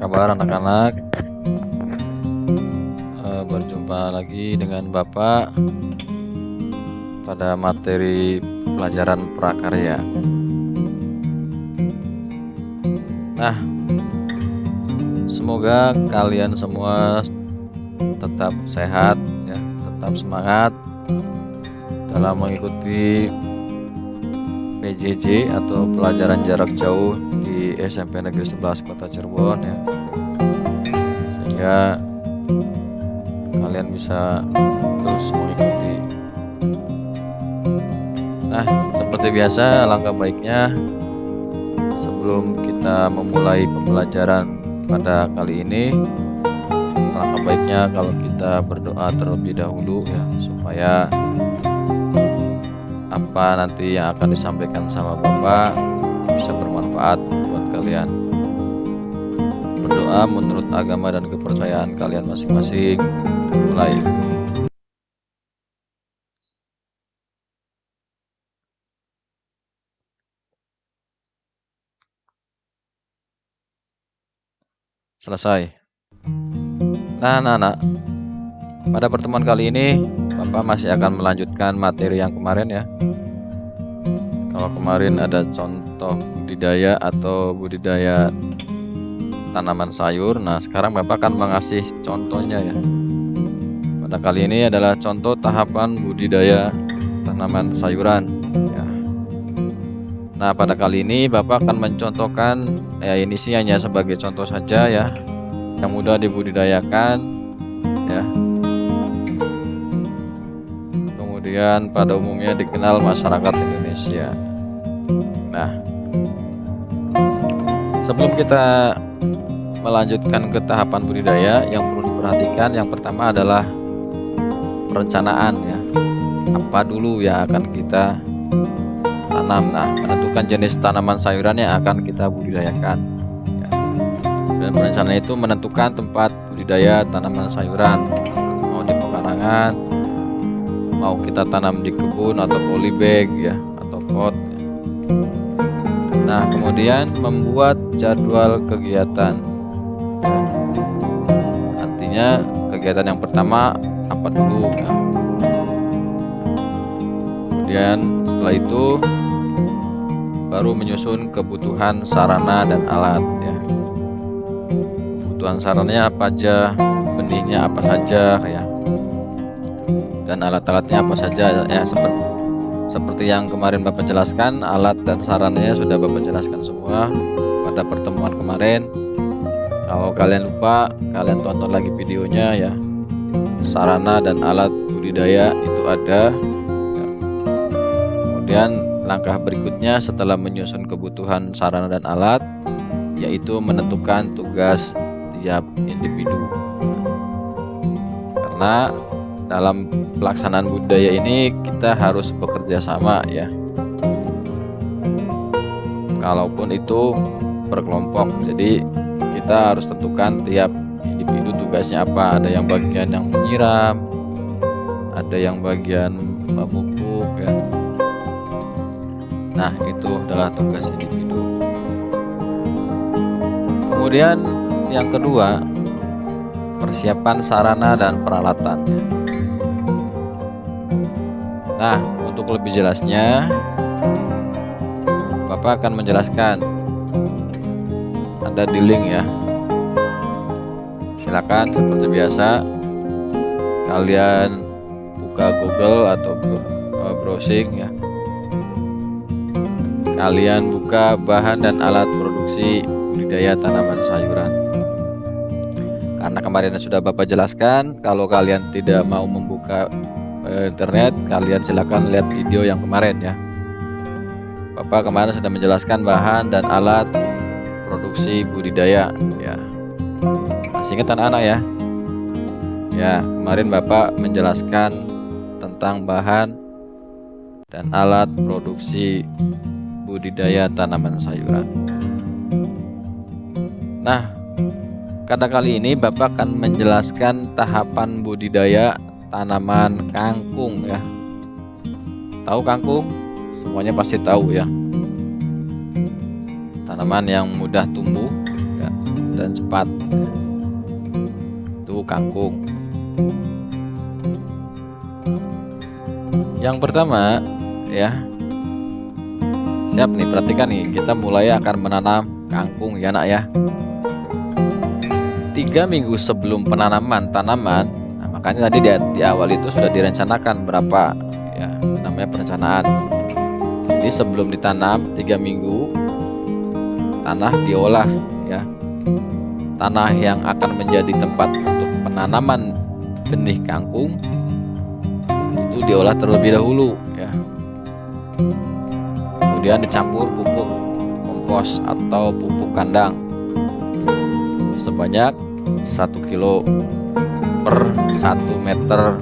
kabar anak-anak? Berjumpa lagi dengan Bapak pada materi pelajaran prakarya. Nah, semoga kalian semua tetap sehat ya, tetap semangat dalam mengikuti PJJ atau pelajaran jarak jauh di SMP Negeri 11 Kota Cirebon ya. Sehingga kalian bisa terus mengikuti. Nah, seperti biasa, alangkah baiknya sebelum kita memulai pembelajaran pada kali ini, alangkah baiknya kalau kita berdoa terlebih dahulu ya, supaya apa nanti yang akan disampaikan sama Bapak bisa bermanfaat buat kalian. Berdoa menurut agama dan kepercayaan kalian masing-masing. Mulai. Selesai. Nah, anak-anak, pada pertemuan kali ini Bapak masih akan melanjutkan materi yang kemarin ya. Kalau kemarin ada contoh budidaya atau budidaya tanaman sayur, nah sekarang Bapak akan mengasih contohnya ya. Pada kali ini adalah contoh tahapan budidaya tanaman sayuran ya. Nah, pada kali ini Bapak akan mencontohkan ini sih hanya sebagai contoh saja ya, yang mudah dibudidayakan ya. Kemudian pada umumnya dikenal masyarakat Indonesia. Nah, sebelum kita melanjutkan ke tahapan budidaya, yang perlu diperhatikan yang pertama adalah perencanaan ya. Apa dulu yang akan kita tanam. Nah, menentukan jenis tanaman sayuran yang akan kita budidayakan ya. Dan perencanaan itu menentukan tempat budidaya tanaman sayuran, mau di pekarangan, mau kita tanam di kebun atau polybag ya, atau pot ya. Nah, kemudian membuat jadwal kegiatan ya. Artinya kegiatan yang pertama apa dulu ya. Kemudian setelah itu baru menyusun kebutuhan sarana dan alat ya. Kebutuhan sarananya apa aja, benihnya apa saja ya, dan alat-alatnya apa saja ya. Seperti yang kemarin Bapak jelaskan, alat dan sarananya sudah Bapak jelaskan semua pada pertemuan kemarin. Kalau kalian lupa, kalian tonton lagi videonya ya. Sarana dan alat budidaya itu ada ya. Kemudian langkah berikutnya setelah menyusun kebutuhan sarana dan alat, yaitu menentukan tugas tiap individu. Karena dalam pelaksanaan budidaya ini kita harus bekerja sama ya. Kalaupun itu berkelompok, jadi kita harus tentukan tiap individu tugasnya apa. Ada yang bagian yang menyiram, ada yang bagian memupuk ya. Nah, itu adalah tugas individu. Kemudian yang kedua, persiapan sarana dan peralatannya. Nah, untuk lebih jelasnya Bapak akan menjelaskan. Ada di link ya. Silakan seperti biasa kalian buka Google atau browsing ya. Kalian buka bahan dan alat produksi budidaya tanaman sayuran. Karena kemarin sudah Bapak jelaskan, kalau kalian tidak mau membuka internet, kalian silakan lihat video yang kemarin ya. Bapak kemarin sudah menjelaskan bahan dan alat produksi budidaya ya. Masih ingat anak-anak ya? Ya, kemarin Bapak menjelaskan tentang bahan dan alat produksi budidaya tanaman sayuran. Nah, pada kali ini Bapak akan menjelaskan tahapan budidaya tanaman kangkung ya. Tahu kangkung? Semuanya pasti tahu ya. Tanaman yang mudah tumbuh ya, dan dan cepat. Itu kangkung. Yang pertama ya, siap nih, perhatikan nih, kita mulai akan menanam kangkung ya nak ya. 3 minggu sebelum penanaman tanaman, nah makanya tadi di awal itu sudah direncanakan berapa ya, namanya perencanaan. Jadi sebelum ditanam 3 minggu, tanah diolah ya. Tanah yang akan menjadi tempat untuk penanaman benih kangkung itu diolah terlebih dahulu ya. Kemudian dicampur pupuk kompos atau pupuk kandang sebanyak 1 kilo per 1 meter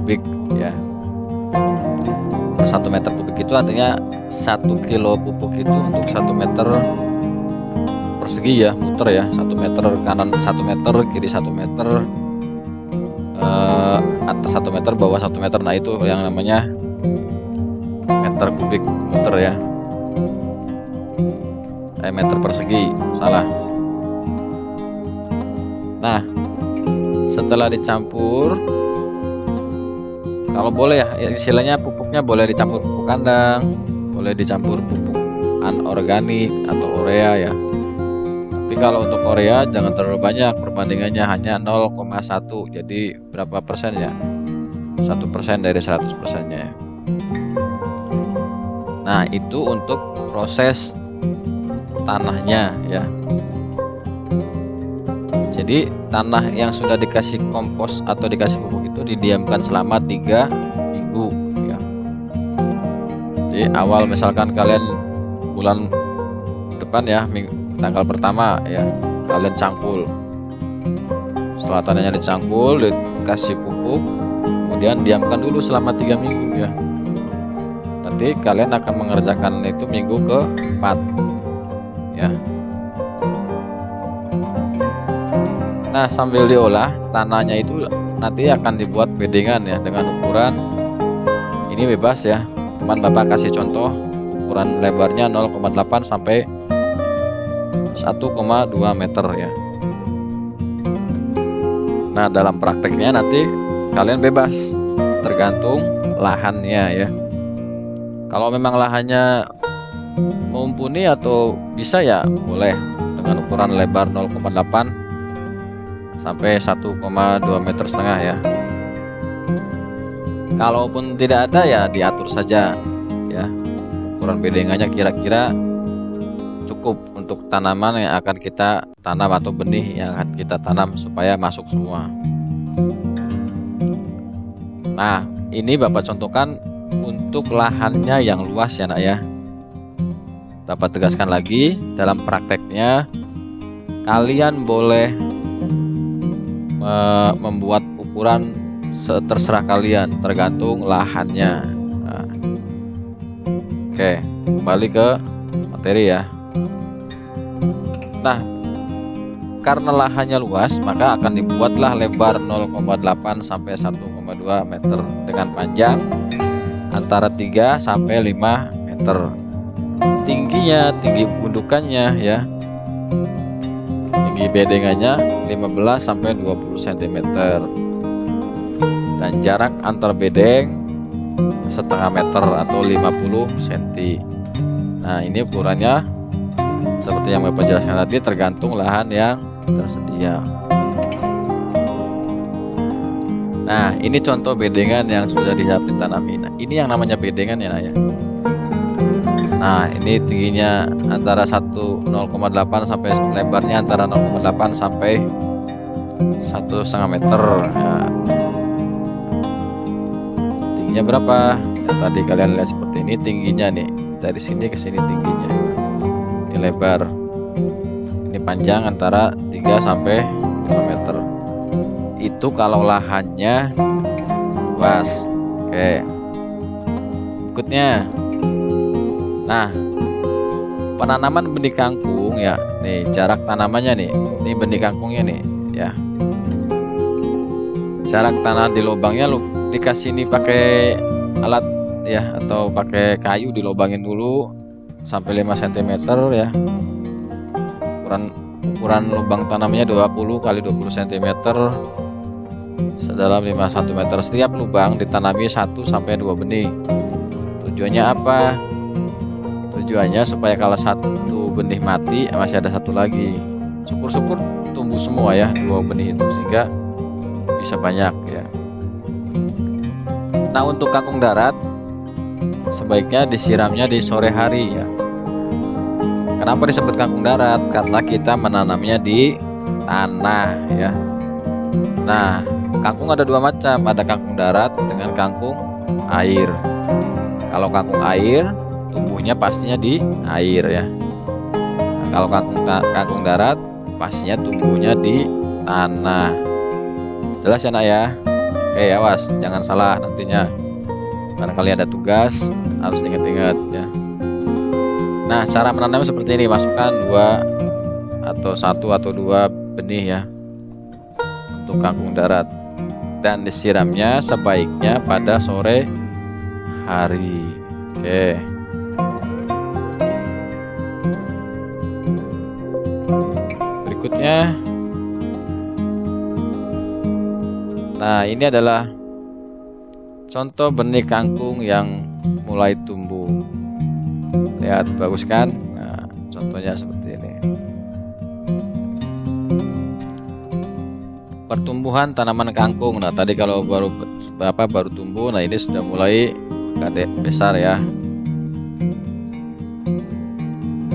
kubik ya. Per 1 meter kubik itu artinya 1 kilo pupuk itu untuk 1 meter persegi ya, muter ya, 1 meter kanan 1 meter, kiri 1 meter, atas 1 meter, bawah 1 meter. Nah itu yang namanya meter kubik muter ya, meter persegi, salah. Nah setelah dicampur, kalau boleh ya, istilahnya pupuknya boleh dicampur pupuk kandang, boleh dicampur pupuk anorganik atau urea ya. Tapi kalau untuk urea jangan terlalu banyak, perbandingannya hanya 0,1. Jadi berapa persen ya? 1% dari 100%-nya ya. Nah itu untuk proses tanahnya ya. Jadi tanah yang sudah dikasih kompos atau dikasih pupuk itu didiamkan selama 3 minggu ya. Jadi awal misalkan kalian bulan depan ya, tanggal pertama ya, kalian cangkul. Setelah tanahnya dicangkul, dikasih pupuk, kemudian diamkan dulu selama 3 minggu ya. Nanti kalian akan mengerjakan itu minggu ke-4 ya. Nah sambil diolah, tanahnya itu nanti akan dibuat bedengan ya, dengan ukuran ini bebas ya. Teman Bapak kasih contoh ukuran lebarnya 0,8 sampai 1,2 meter ya. Nah dalam prakteknya nanti kalian bebas, tergantung lahannya ya. Kalau memang lahannya mumpuni atau bisa ya boleh dengan ukuran lebar 0,8 sampai 1,2 meter setengah ya. Kalaupun tidak ada ya diatur saja ya, ukuran bedengannya kira-kira cukup untuk tanaman yang akan kita tanam atau benih yang akan kita tanam supaya masuk semua. Nah ini Bapak contohkan untuk lahannya yang luas ya nak ya. Bapak tegaskan lagi, dalam prakteknya kalian boleh membuat ukuran terserah kalian, tergantung lahannya. Nah, oke, kembali ke materi ya. Nah karena lahannya luas, maka akan dibuatlah lebar 0,8 sampai 1,2 meter dengan panjang antara 3 sampai 5 meter. Tingginya, tinggi gundukannya ya, tinggi bedengannya 15 sampai 20 cm. Dan jarak antar bedeng setengah meter atau 50 cm. Nah ini ukurannya seperti yang Bapak jelaskan tadi, tergantung lahan yang tersedia. Nah ini contoh bedengan yang sudah siap ditanami. Nah ini yang namanya bedengan ya nak ya. Nah ini tingginya antara 0,8 sampai lebarnya antara 0,8 sampai 1,5 meter ya. Tingginya berapa ya, tadi kalian lihat seperti ini tingginya nih, dari sini ke sini tingginya. Ini lebar, ini panjang antara 3 sampai 5 meter. Itu kalau lahannya luas. Oke, berikutnya, nah penanaman benih kangkung ya, nih jarak tanamannya nih, ini benih kangkungnya nih ya. Jarak tanah di lubangnya dikasih nih pakai alat ya, atau pakai kayu, dilobangin dulu sampai 5 cm ya. Ukuran ukuran lubang tanamnya 20 kali 20 cm sedalam 51 meter. Setiap lubang ditanami 1 sampai 2 benih. Tujuannya apa? Tujuannya supaya kalau satu benih mati masih ada satu lagi. Syukur-syukur tumbuh semua ya 2 benih itu, sehingga bisa banyak ya. Nah, untuk kangkung darat sebaiknya disiramnya di sore hari ya. Kenapa disebut kangkung darat? Karena kita menanamnya di tanah ya. Nah, kangkung ada dua macam, ada kangkung darat dengan kangkung air. Kalau kangkung air, tumbuhnya pastinya di air ya. Nah, kalau kangkung darat, pastinya tumbuhnya di tanah. Jelas ya nak ya? Oke, awas, jangan salah nantinya. Barangkali ada tugas, harus ingat-ingat ya. Nah, cara menanam seperti ini, masukkan 1 atau 2 benih ya untuk kangkung darat, dan disiramnya sebaiknya pada sore hari. Oke. Berikutnya, nah ini adalah contoh benih kangkung yang mulai tumbuh. Lihat, bagus kan? Nah, contohnya seperti ini. Pertumbuhan tanaman kangkung. Nah, tadi kalau baru tumbuh, nah ini sudah mulai gede besar ya.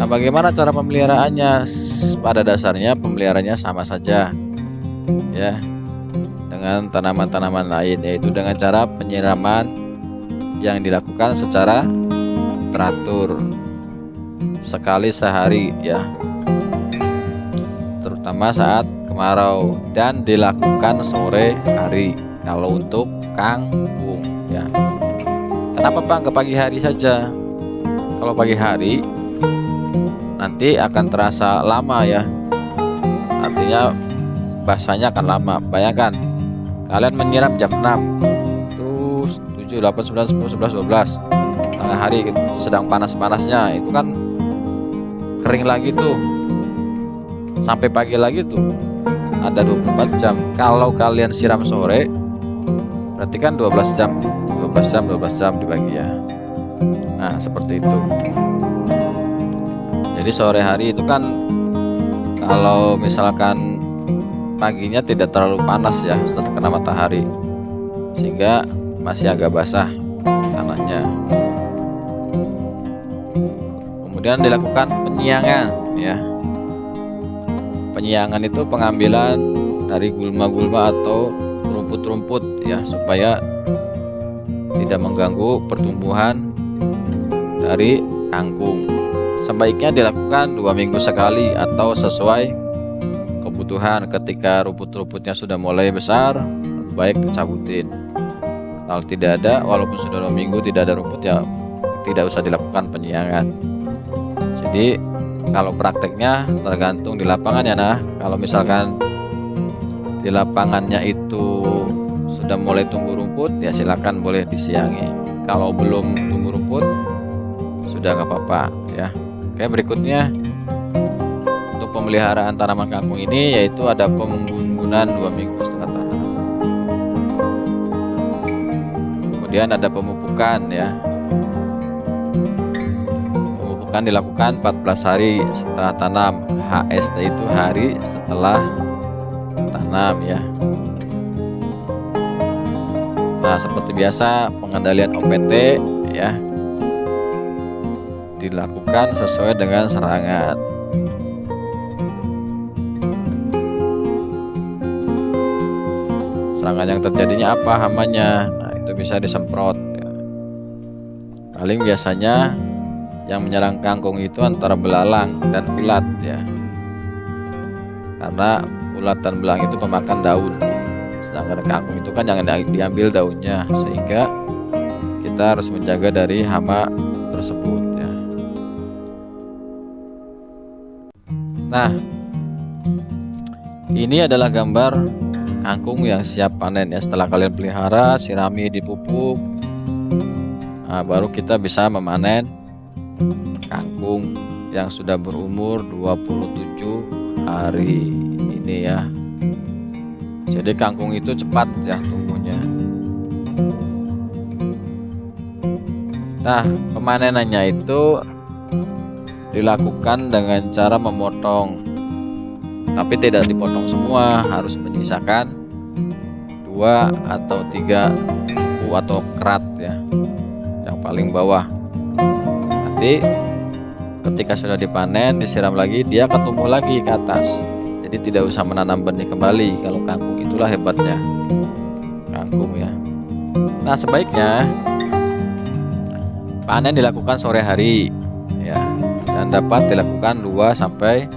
Nah, bagaimana cara pemeliharaannya? Pada dasarnya pemeliharaannya sama saja ya dengan tanaman-tanaman lain, yaitu dengan cara penyiraman yang dilakukan secara teratur sekali sehari ya, terutama saat kemarau, dan dilakukan sore hari kalau untuk kangkung ya. Kenapa Pak nggak pagi hari saja? Kalau pagi hari nanti akan terasa lama ya, artinya basahnya akan lama. Bayangkan kalian menyiram jam 6 terus 7, 8, 9, 10, 11, 12 tengah hari sedang panas-panasnya, itu kan kering lagi tuh sampai pagi lagi tuh ada 24 jam. Kalau kalian siram sore berarti kan 12 jam dibagi ya. Nah, seperti itu. Jadi sore hari itu kan kalau misalkan paginya tidak terlalu panas ya setelah kena matahari, sehingga masih agak basah tanahnya. Kemudian dilakukan penyiangan ya. Penyiangan itu pengambilan dari gulma-gulma atau rumput-rumput ya, supaya tidak mengganggu pertumbuhan dari kangkung. Sebaiknya dilakukan 2 minggu sekali atau sesuai kebutuhan. Ketika rumput-rumputnya sudah mulai besar, baik dicabutin. Kalau tidak ada, walaupun sudah 2 minggu tidak ada rumput ya tidak usah dilakukan penyiangan. Jadi kalau prakteknya tergantung di lapangan ya. Nah, kalau misalkan di lapangannya itu sudah mulai tumbuh rumput ya silakan boleh disiangi. Kalau belum tumbuh rumput sudah nggak apa-apa ya. Oke, berikutnya untuk pemeliharaan tanaman kangkung ini yaitu ada pembumbunan 2 minggu setelah tanam. Kemudian ada pemupukan ya. Pemupukan dilakukan 14 hari setelah tanam. HST itu hari setelah tanam ya. Nah, seperti biasa pengendalian OPT ya dilakukan sesuai dengan serangan. Serangan yang terjadinya apa? Hamanya. Nah, itu bisa disemprot ya. Paling biasanya yang menyerang kangkung itu antara belalang dan ulat ya, karena ulat dan belalang itu pemakan daun, sedangkan kangkung itu kan jangan diambil daunnya, sehingga kita harus menjaga dari hama tersebut ya. Nah, ini adalah gambar kangkung yang siap panen ya. Setelah kalian pelihara, sirami, dipupuk, nah, baru kita bisa memanen kangkung yang sudah berumur 27 hari ini ya. Jadi kangkung itu cepat ya tumbuhnya. Nah, pemanenannya itu dilakukan dengan cara memotong, tapi tidak dipotong semua, harus menyisakan 2 atau 3 buku atau kerat ya, yang paling bawah. Nanti ketika sudah dipanen, disiram lagi, dia akan tumbuh lagi ke atas. Jadi tidak usah menanam benih kembali kalau kangkung. Itulah hebatnya kangkung ya. Nah, sebaiknya panen dilakukan sore hari ya, dan dapat dilakukan 2 sampai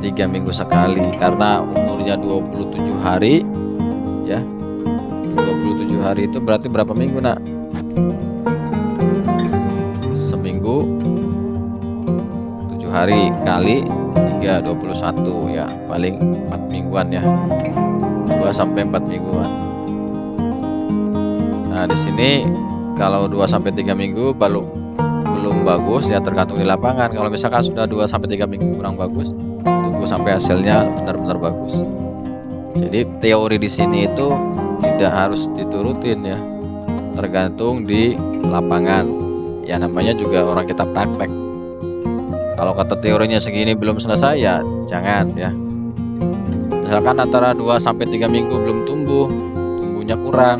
3 minggu sekali karena umurnya 27 hari ya. 27 hari itu berarti berapa minggu, Nak? Seminggu 7 hari kali 3 21 ya, paling 4 mingguan ya. 2 sampai 4 mingguan. Nah, di sini kalau 2 sampai 3 minggu belum bagus ya, tergantung di lapangan. Kalau misalkan sudah 2 sampai 3 minggu kurang bagus, tunggu sampai hasilnya benar-benar bagus. Jadi teori di sini itu tidak harus diturutin ya, tergantung di lapangan. Ya namanya juga orang kita praktek. Kalau kata teorinya segini belum selesai ya jangan ya. Misalkan antara 2 sampai 3 minggu belum tumbuhnya kurang,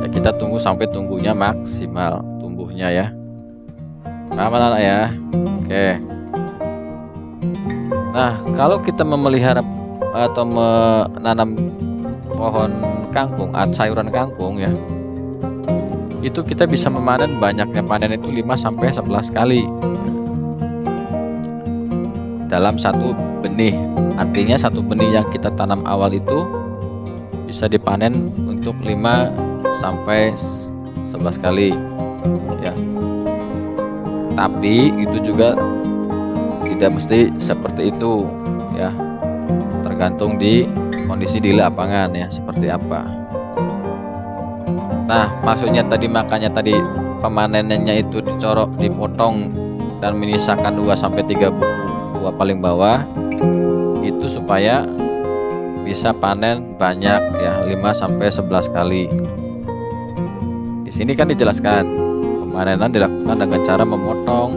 ya kita tunggu sampai tumbuhnya maksimal tumbuhnya ya. Paham anak ya? Oke. Nah, kalau kita memelihara atau menanam pohon kangkung atau sayuran kangkung ya, itu kita bisa memanen banyaknya, panen itu 5 sampai 11 kali dalam satu benih. Artinya satu benih yang kita tanam awal itu bisa dipanen untuk 5 sampai 11 kali ya. Tapi itu juga tidak mesti seperti itu ya, tergantung di kondisi di lapangan ya seperti apa. Nah, maksudnya makanya tadi pemanenannya itu dipotong dan menyisakan 2 sampai 3 buku buah paling bawah itu supaya bisa panen banyak ya, 5 sampai 11 kali. Di sini kan dijelaskan pemanenan dilakukan dengan cara memotong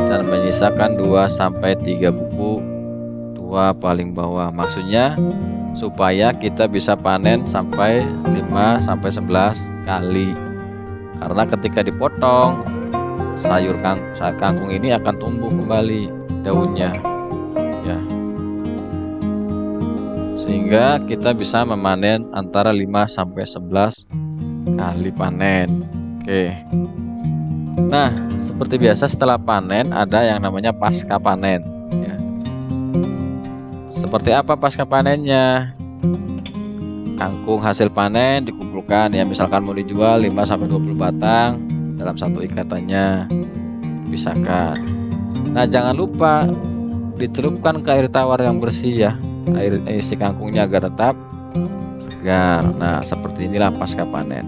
dan menyisakan 2 sampai 3 buku tua paling bawah. Maksudnya supaya kita bisa panen sampai 5 sampai 11 kali. Karena ketika dipotong, sayur kangkung ini akan tumbuh kembali daunnya ya. Sehingga kita bisa memanen antara 5 sampai 11 kali panen. Oke. Nah, seperti biasa setelah panen ada yang namanya pasca panen ya. Seperti apa pasca panennya? Kangkung hasil panen dikumpulkan ya, misalkan mau dijual 5 sampai 20 batang dalam satu ikatannya, pisahkan. Nah, jangan lupa dicelupkan ke air tawar yang bersih ya, air isi kangkungnya agar tetap segar. Nah, seperti inilah pasca panen.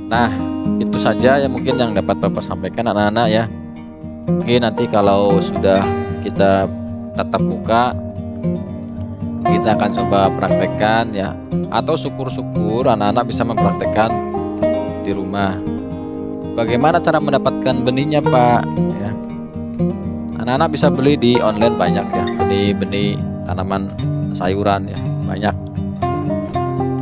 Nah, itu saja ya mungkin yang dapat Bapak sampaikan anak-anak ya. Mungkin nanti kalau sudah kita tatap muka, kita akan coba praktekkan ya, atau syukur-syukur anak-anak bisa mempraktekkan di rumah. Bagaimana cara mendapatkan benihnya, Pak? Ya. Anak-anak bisa beli di online banyak ya, benih-benih tanaman sayuran ya, banyak.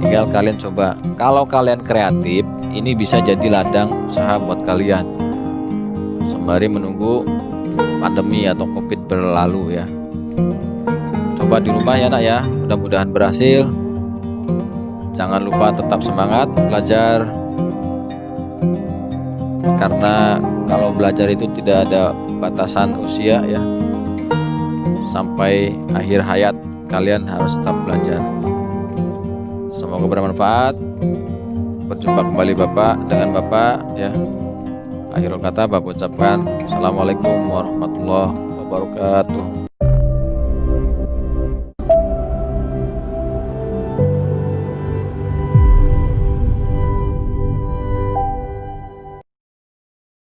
Tinggal kalian coba. Kalau kalian kreatif, ini bisa jadi ladang usaha buat kalian sembari menunggu pandemi atau COVID berlalu ya. Coba di rumah ya, Nak ya. Mudah-mudahan berhasil. Jangan lupa tetap semangat belajar, karena kalau belajar itu tidak ada batasan usia ya. Sampai akhir hayat kalian harus tetap belajar. Semoga bermanfaat. Berjumpa kembali Bapak dengan Bapak ya. Akhirul kata Bapak ucapkan Assalamualaikum warahmatullahi wabarakatuh.